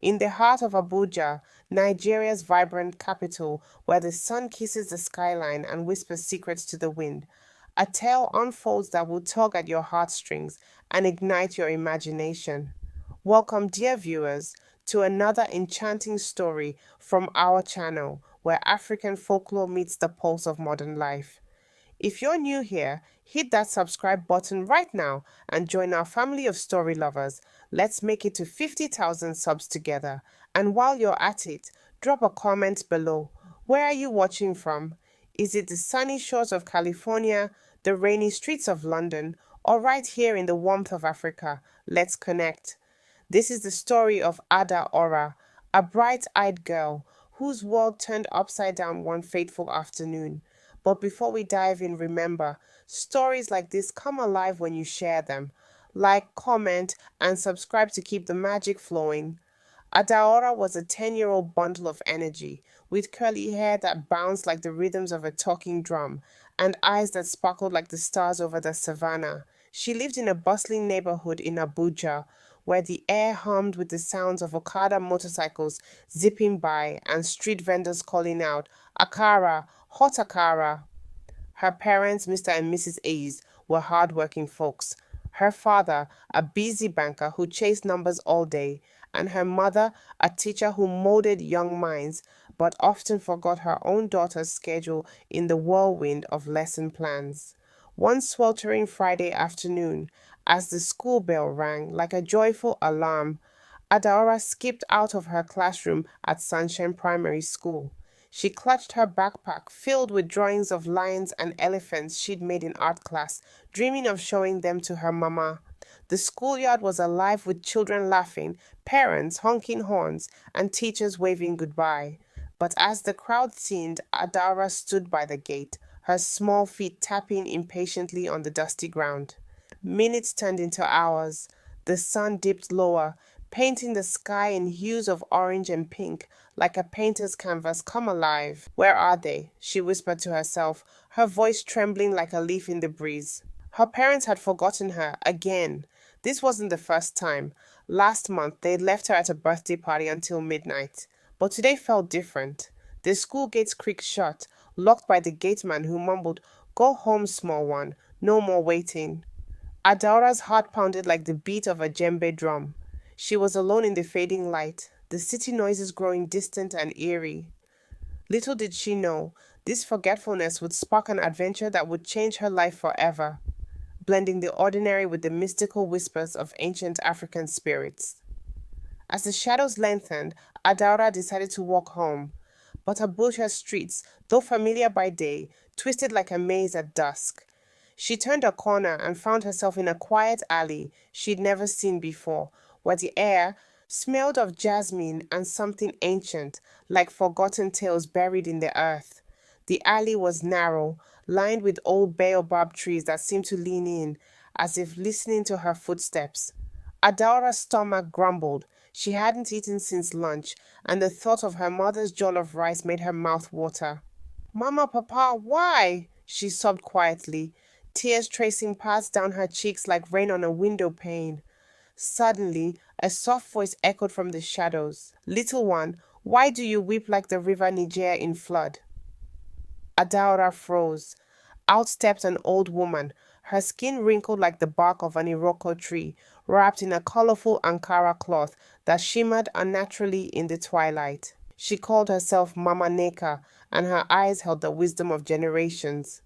In the heart of Abuja, Nigeria's vibrant capital, where the sun kisses the skyline and whispers secrets to the wind, a tale unfolds that will tug at your heartstrings and ignite your imagination. Welcome, dear viewers, to another enchanting story from our channel where African folklore meets the pulse of modern life. If you're new here, hit that subscribe button right now and join our family of story lovers. Let's make it to 50,000 subs together. And while you're at it, drop a comment below. Where are you watching from? Is it the sunny shores of California, the rainy streets of London, or right here in the warmth of Africa? Let's connect. This is the story of Ada Ora, a bright-eyed girl whose world turned upside down one fateful afternoon. But before we dive in, remember, stories like this come alive when you share them. Like, comment, and subscribe to keep the magic flowing. Adaora was a 10-year-old bundle of energy, with curly hair that bounced like the rhythms of a talking drum, and eyes that sparkled like the stars over the savannah. She lived in a bustling neighborhood in Abuja, where the air hummed with the sounds of Okada motorcycles zipping by and street vendors calling out, Akara, hot Akara. Her parents, Mr. and Mrs. A's, were hardworking folks. Her father, a busy banker who chased numbers all day, and her mother, a teacher who molded young minds, but often forgot her own daughter's schedule in the whirlwind of lesson plans. One sweltering Friday afternoon, as the school bell rang like a joyful alarm, Adaora skipped out of her classroom at Sunshine Primary School. She clutched her backpack filled with drawings of lions and elephants she'd made in art class, dreaming of showing them to her mama. The schoolyard was alive with children laughing, parents honking horns, and teachers waving goodbye. But as the crowd thinned, Adara stood by the gate, her small feet tapping impatiently on the dusty ground. Minutes turned into hours. The sun dipped lower, painting the sky in hues of orange and pink, like a painter's canvas come alive. Where are they? She whispered to herself, her voice trembling like a leaf in the breeze. Her parents had forgotten her, again. This wasn't the first time. Last month, they'd left her at a birthday party until midnight. But today felt different. The school gates creaked shut, locked by the gateman who mumbled, Go home, small one. No more waiting. Adaura's heart pounded like the beat of a djembe drum. She was alone in the fading light, the city noises growing distant and eerie. Little did she know, this forgetfulness would spark an adventure that would change her life forever, blending the ordinary with the mystical whispers of ancient African spirits. As the shadows lengthened, Adaura decided to walk home. But Abuja's streets, though familiar by day, twisted like a maze at dusk. She turned a corner and found herself in a quiet alley she'd never seen before, where the air smelled of jasmine and something ancient, like forgotten tales buried in the earth. The alley was narrow, lined with old baobab trees that seemed to lean in, as if listening to her footsteps. Adaura's stomach grumbled. She hadn't eaten since lunch, and the thought of her mother's jollof rice made her mouth water. Mama, Papa, why? She sobbed quietly, tears tracing paths down her cheeks like rain on a window pane. Suddenly, a soft voice echoed from the shadows. Little one, why do you weep like the river Niger in flood? Adaura froze. Out stepped an old woman, her skin wrinkled like the bark of an iroko tree, wrapped in a colorful Ankara cloth that shimmered unnaturally in the twilight. She called herself Mama Neka, and her eyes held the wisdom of generations.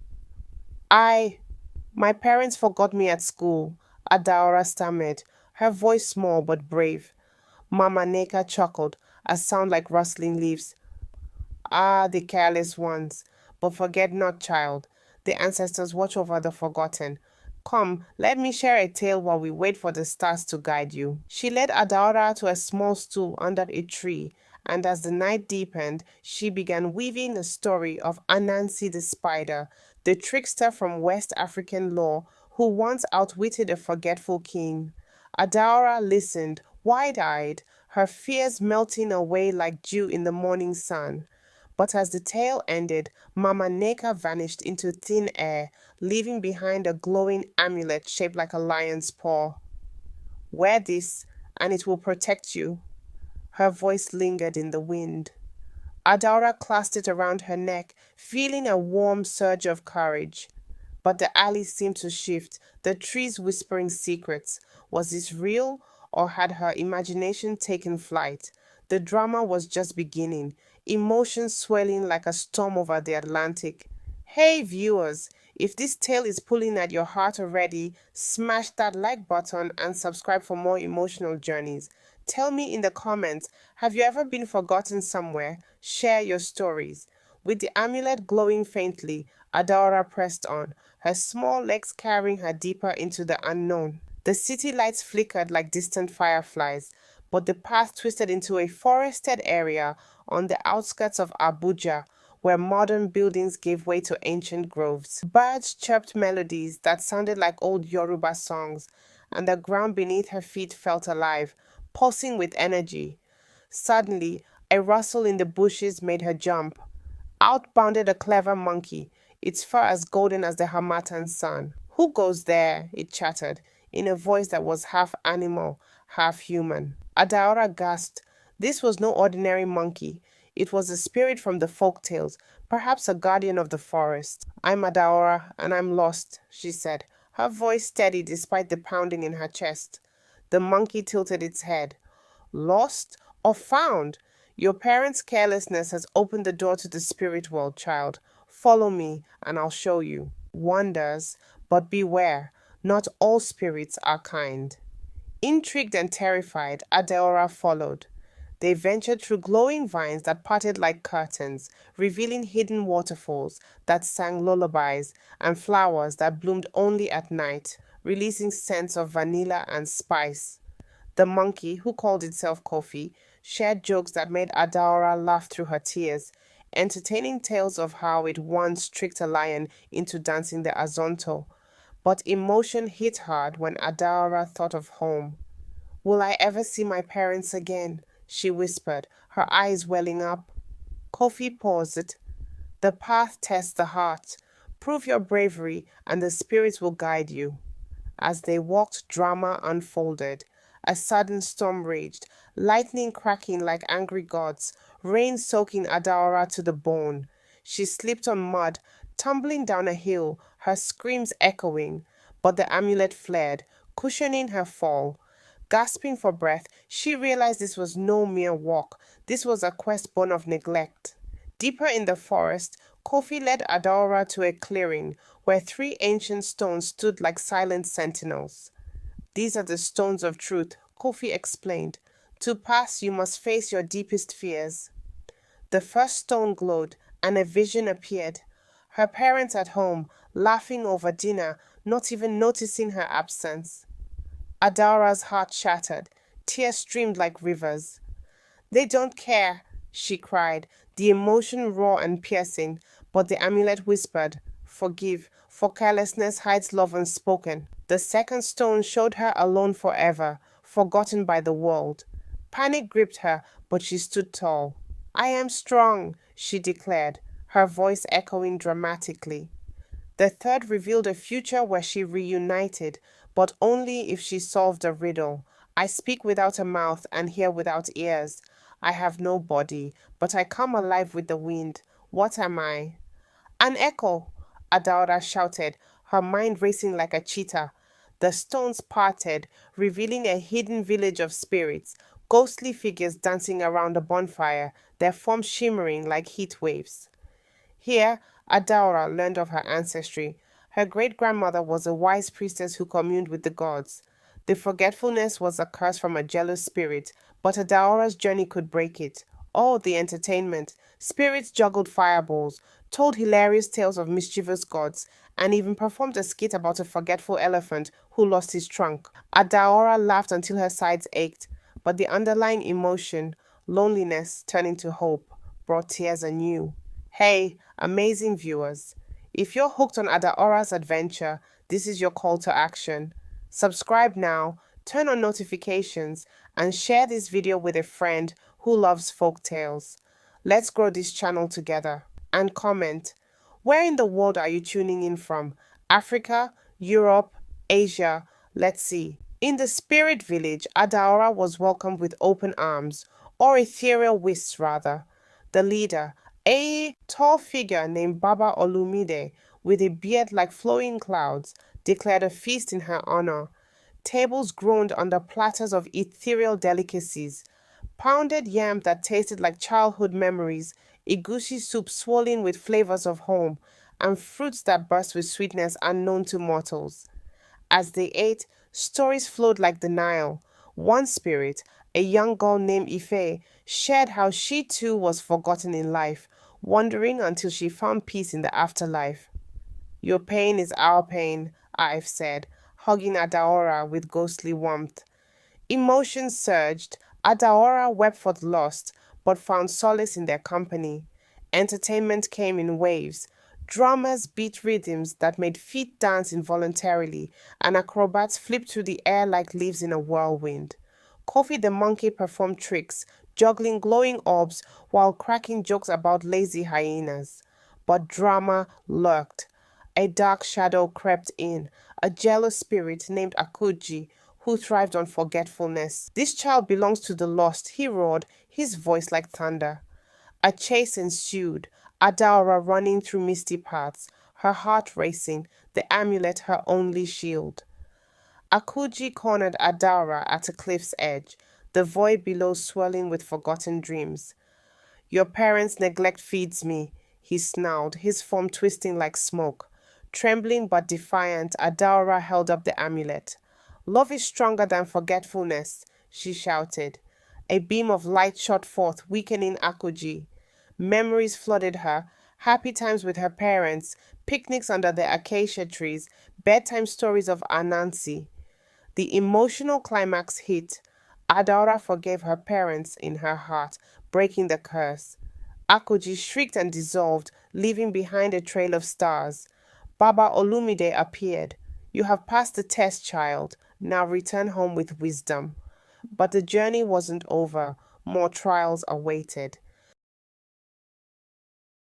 My parents forgot me at school, Adaora stammered, her voice small but brave. Mama Neka chuckled, a sound like rustling leaves. Ah, the careless ones. But forget not, child. The ancestors watch over the forgotten. Come, let me share a tale while we wait for the stars to guide you. She led Adaora to a small stool under a tree, and as the night deepened, she began weaving the story of Anansi the spider, the trickster from West African lore who once outwitted a forgetful king. Adaora listened, wide-eyed, her fears melting away like dew in the morning sun. But as the tale ended, Mama Neka vanished into thin air, leaving behind a glowing amulet shaped like a lion's paw. Wear this, and it will protect you. Her voice lingered in the wind. Adaora clasped it around her neck, feeling a warm surge of courage. But the alley seemed to shift, the trees whispering secrets. Was this real, or had her imagination taken flight? The drama was just beginning, emotions swelling like a storm over the Atlantic. Hey viewers, if this tale is pulling at your heart already, smash that like button and subscribe for more emotional journeys. Tell me in the comments, have you ever been forgotten somewhere? Share your stories. With the amulet glowing faintly, Adaora pressed on, her small legs carrying her deeper into the unknown. The city lights flickered like distant fireflies, but the path twisted into a forested area on the outskirts of Abuja, where modern buildings gave way to ancient groves. Birds chirped melodies that sounded like old Yoruba songs, and the ground beneath her feet felt alive, pulsing with energy. Suddenly, a rustle in the bushes made her jump. Out bounded a clever monkey, its fur as golden as the Hamatan sun. Who goes there? It chattered, in a voice that was half animal, half human. Adaora gasped. This was no ordinary monkey. It was a spirit from the folk tales, perhaps a guardian of the forest. I'm Adaora, and I'm lost, she said, her voice steady despite the pounding in her chest. The monkey tilted its head. Lost or found? Your parents' carelessness has opened the door to the spirit world, child. Follow me, and I'll show you wonders, but beware, not all spirits are kind. Intrigued and terrified, Adeora followed. They ventured through glowing vines that parted like curtains, revealing hidden waterfalls that sang lullabies and flowers that bloomed only at night, releasing scents of vanilla and spice. The monkey, who called itself Kofi, shared jokes that made Adaora laugh through her tears, entertaining tales of how it once tricked a lion into dancing the azonto. But emotion hit hard when Adaora thought of home. Will I ever see my parents again? She whispered, her eyes welling up. Kofi paused. The path tests the heart. Prove your bravery, and the spirits will guide you. As they walked, drama unfolded. A sudden storm raged, lightning cracking like angry gods, rain soaking Adaora to the bone. She slipped on mud, tumbling down a hill, her screams echoing, but the amulet flared, cushioning her fall. Gasping for breath, she realized this was no mere walk. This was a quest born of neglect. Deeper in the forest, Kofi led Adaora to a clearing where three ancient stones stood like silent sentinels. These are the stones of truth, Kofi explained. To pass, you must face your deepest fears. The first stone glowed, and a vision appeared. Her parents at home, laughing over dinner, not even noticing her absence. Adaura's heart shattered. Tears streamed like rivers. They don't care, she cried, the emotion raw and piercing, but the amulet whispered, Forgive, for carelessness hides love unspoken. The second stone showed her alone forever, forgotten by the world. Panic gripped her, but she stood tall. I am strong, she declared, her voice echoing dramatically. The third revealed a future where she reunited, but only if she solved a riddle. I speak without a mouth and hear without ears. I have no body, but I come alive with the wind. What am I? An echo, Adaura shouted, her mind racing like a cheetah. The stones parted, revealing a hidden village of spirits, ghostly figures dancing around a bonfire, their forms shimmering like heat waves. Here, Adaora learned of her ancestry. Her great-grandmother was a wise priestess who communed with the gods. The forgetfulness was a curse from a jealous spirit, but Adaora's journey could break it. Oh, the entertainment! Spirits juggled fireballs, told hilarious tales of mischievous gods, and even performed a skit about a forgetful elephant who lost his trunk. Adaora laughed until her sides ached, but the underlying emotion, loneliness turning to hope, brought tears anew. Hey, amazing viewers! If you're hooked on Adaora's adventure, this is your call to action. Subscribe now, turn on notifications, and share this video with a friend who loves folk tales. Let's grow this channel together. And comment, where in the world are you tuning in from? Africa, Europe, Asia? Let's see. In the spirit village, Adaora was welcomed with open arms. or ethereal wisps rather. The leader, a tall figure named Baba Olumide, with a beard like flowing clouds, declared a feast in her honor. Tables groaned under platters of ethereal delicacies, pounded yam that tasted like childhood memories, egusi soup swollen with flavors of home, and fruits that burst with sweetness unknown to mortals. As they ate, stories flowed like the Nile. One spirit, a young girl named Ife, shared how she too was forgotten in life, wandering until she found peace in the afterlife. Your pain is our pain, Ife said, hugging Adaora with ghostly warmth. Emotions surged. Adaora wept for the lost, but found solace in their company. Entertainment came in waves. Drummers beat rhythms that made feet dance involuntarily, and acrobats flipped through the air like leaves in a whirlwind. Kofi the monkey performed tricks, juggling glowing orbs while cracking jokes about lazy hyenas. But drama lurked. A dark shadow crept in, a jealous spirit named Akuji, who thrived on forgetfulness. This child belongs to the lost, he roared, his voice like thunder. A chase ensued, Adaora running through misty paths, her heart racing, the amulet her only shield. Akuji cornered Adaora at a cliff's edge, the void below swelling with forgotten dreams. Your parents' neglect feeds me, he snarled, his form twisting like smoke. Trembling but defiant, Adaora held up the amulet. Love is stronger than forgetfulness, she shouted. A beam of light shot forth, weakening Akuji. Memories flooded her, happy times with her parents, picnics under the acacia trees, bedtime stories of Anansi. The emotional climax hit. Adaora forgave her parents in her heart, breaking the curse. Akuji shrieked and dissolved, leaving behind a trail of stars. Baba Olumide appeared. You have passed the test, child. Now return home with wisdom. But the journey wasn't over. More trials awaited.